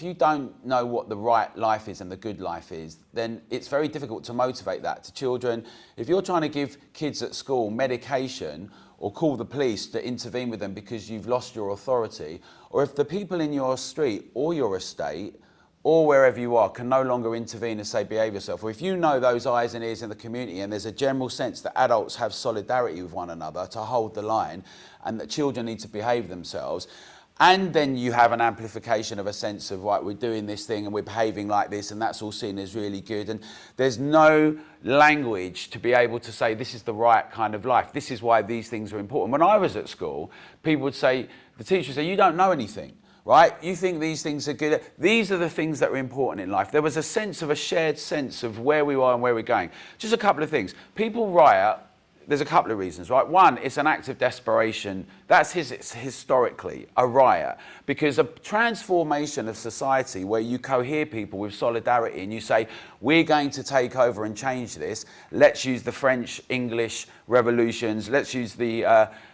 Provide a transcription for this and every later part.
if you don't know what the right life is and the good life is, then it's very difficult to motivate that to children. If you're trying to give kids at school medication or call the police to intervene with them because you've lost your authority, or if the people in your street or your estate or wherever you are can no longer intervene and say behave yourself, or if you know those eyes and ears in the community and there's a general sense that adults have solidarity with one another to hold the line and that children need to behave themselves, and then you have an amplification of a sense of, right, we're doing this thing and we're behaving like this and that's all seen as really good, and there's no language to be able to say this is the right kind of life, this is why these things are important. When I was at school, people would say, the teacher would say, you don't know anything. Right? You think these things are good. These are the things that are important in life. There was a sense of a shared sense of where we are and where we're going. Just a couple of things. People riot, there's a couple of reasons, right? One, it's an act of desperation. It's historically a riot, because a transformation of society where you cohere people with solidarity and you say, we're going to take over and change this. Let's use the French, English revolutions. Let's use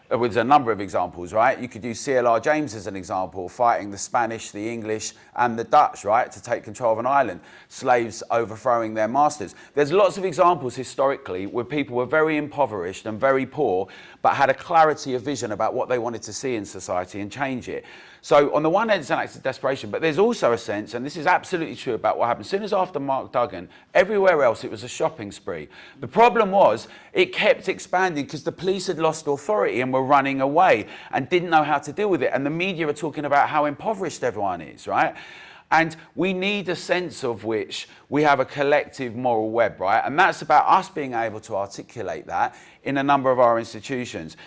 there's a number of examples, right? You could use CLR James as an example, fighting the Spanish, the English, and the Dutch, right, to take control of an island, slaves overthrowing their masters. There's lots of examples historically where people were very impoverished and very poor, but had a clarity of vision about what they wanted to see in society and change it. So on the one hand, it's an act of desperation, but there's also a sense, and this is absolutely true about what happened, as soon as after Mark Duggan, everywhere else it was a shopping spree. The problem was it kept expanding because the police had lost authority and were running away and didn't know how to deal with it. And the media are talking about how impoverished everyone is, right? And we need a sense of which we have a collective moral web, right? And that's about us being able to articulate that in a number of our institutions.